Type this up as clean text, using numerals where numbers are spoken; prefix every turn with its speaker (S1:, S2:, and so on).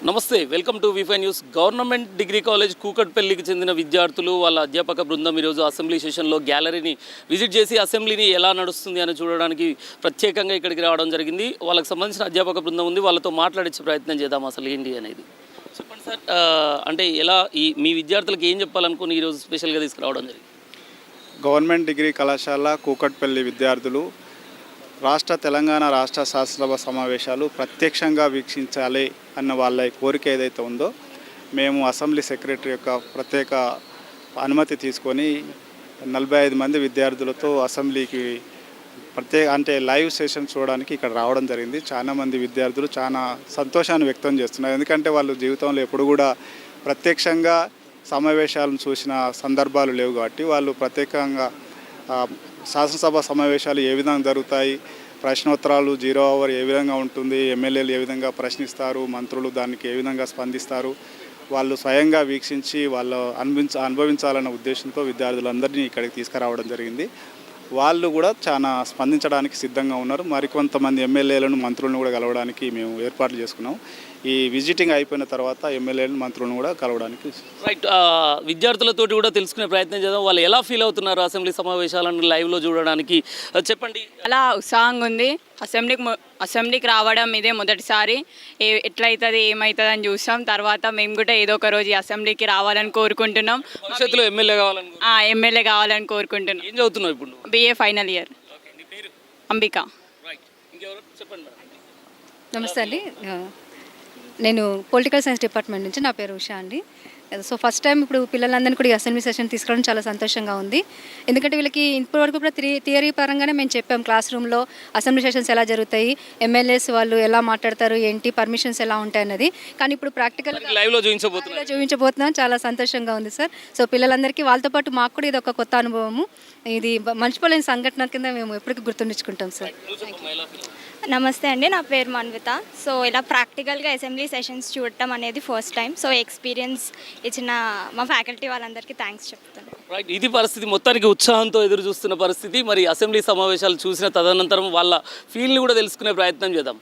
S1: నమస్తే, welcome to వి5 news. Government degree college కూకట్పల్లికి చెందిన విద్యార్థులు వాళ్ళ అధ్యాపక బృందం ఈరోజు అసెంబ్లీ సెషన్లో గ్యాలరీని విజిట్ చేసి అసెంబ్లీని ఎలా నడుస్తుంది అని చూడడానికి ప్రత్యేకంగా ఇక్కడికి రావడం జరిగింది. వాళ్ళకి సంబంధించిన అధ్యాపక బృందం ఉంది, వాళ్ళతో మాట్లాడించే ప్రయత్నం చేద్దాం అసలు ఏంటి అనేది. చెప్పండి సార్, అంటే ఎలా మీ విద్యార్థులకు ఏం చెప్పాలనుకుని ఈరోజు స్పెషల్గా తీసుకురావడం జరిగింది?
S2: గవర్నమెంట్ డిగ్రీ కళాశాల కూకట్పల్లి విద్యార్థులు తెలంగాణ రాష్ట్ర శాసనసభ సమావేశాలు ప్రత్యక్షంగా వీక్షించాలి అన్న వాళ్ళ కోరిక ఏదైతే ఉందో, మేము అసెంబ్లీ సెక్రటరీ యొక్క ప్రత్యేక అనుమతి తీసుకొని 45 మంది విద్యార్థులతో అసెంబ్లీకి అంటే లైవ్ సెషన్ చూడడానికి ఇక్కడ రావడం జరిగింది. చాలామంది విద్యార్థులు చాలా సంతోషాన్ని వ్యక్తం చేస్తున్నారు. ఎందుకంటే వాళ్ళు జీవితంలో ఎప్పుడు కూడా ప్రత్యక్షంగా సమావేశాలను చూసిన సందర్భాలు లేవు కాబట్టి వాళ్ళు ప్రత్యేకంగా శాసనసభ సమావేశాలు ఏ విధంగా జరుగుతాయి, ప్రశ్నోత్తరాలు 0 అవర్ ఏ విధంగా ఉంటుంది, ఎమ్మెల్యేలు ఏ విధంగా ప్రశ్నిస్తారు, మంత్రులు దానికి ఏ విధంగా స్పందిస్తారు, వాళ్ళు స్వయంగా వీక్షించి వాళ్ళు అనుభవించాలన్న ఉద్దేశంతో విద్యార్థులందరినీ ఇక్కడికి తీసుకురావడం జరిగింది. వాళ్ళు కూడా చాలా స్పందించడానికి సిద్ధంగా ఉన్నారు. మరికొంతమంది ఎమ్మెల్యేలను మంత్రులను కూడా కలవడానికి మేము ఏర్పాట్లు చేసుకున్నాం. ఈ విజిటింగ్ అయిపోయిన తర్వాత ఎమ్మెల్యేలను మంత్రులను కూడా కలవడానికి
S1: రైట్. విద్యార్థులతోటి కూడా తెలుసుకునే ప్రయత్నం చేద్దాం. వాళ్ళు ఎలా ఫీల్ అవుతున్నారు అసెంబ్లీ సమావేశాలను లైవ్లో చూడడానికి, చెప్పండి.
S3: అలా ఉత్సాహంగా ఉంది. అసెంబ్లీకి రావడం ఇదే మొదటిసారి. ఎట్లయితుంది ఏమవుతుంది అని చూస్తాం. తర్వాత మేము కూడా ఏదో ఒక రోజు అసెంబ్లీకి రావాలని కోరుకుంటున్నాం.
S1: భవిష్యత్తులో
S3: ఎమ్మెల్యే కావాలని కోరుకుంటున్నాం.
S1: ఏం చదువుతున్నావు ఇప్పుడు?
S3: BA final year. అంబిక.
S4: నమస్తే అండి, నేను పొలిటికల్ సైన్స్ డిపార్ట్మెంట్ నుంచి, నా పేరు ఉషా అండి. సో ఫస్ట్ టైం ఇప్పుడు పిల్లలందరినీ కూడా ఈ అసెంబ్లీ సెషన్ తీసుకురావడం చాలా సంతోషంగా ఉంది. ఎందుకంటే వీళ్ళకి ఇప్పటివరకు కూడా థియరీ పరంగానే మేము చెప్పాం క్లాస్ రూమ్లో అసెంబ్లీ సెషన్స్ ఎలా జరుగుతాయి, ఎమ్మెల్యేస్ వాళ్ళు ఎలా మాట్లాడతారు, ఏంటి పర్మిషన్స్ ఎలా ఉంటాయి అన్నది. కానీ ఇప్పుడు ప్రాక్టికల్గా
S1: లైవ్లో
S4: చూపించబోతున్నాం. చాలా సంతోషంగా ఉంది సార్. సో పిల్లలందరికీ వాళ్ళతో పాటు మాకు కూడా ఇది ఒక కొత్త అనుభవము. ఇది మర్చిపోలేని సంఘటన కింద మేము ఎప్పటికీ గుర్తుంచుకుంటాం సార్.
S5: నమస్తే అండి, నా పేరు మన్విత. సో ఇలా ప్రాక్టికల్గా అసెంబ్లీ సెషన్స్ చూడటం అనేది ఫస్ట్ టైం. సో ఎక్స్పీరియన్స్ ఇచ్చిన మా ఫ్యాకల్టీ వాళ్ళందరికీ థ్యాంక్స్ చెప్తాను.
S1: రైట్, ఇది పరిస్థితి. మొత్తానికి ఉత్సాహంతో ఎదురు చూస్తున్న పరిస్థితి. మరి అసెంబ్లీ సమావేశాలు చూసిన తదనంతరం వాళ్ళ ఫీల్ని కూడా తెలుసుకునే ప్రయత్నం చేద్దాం.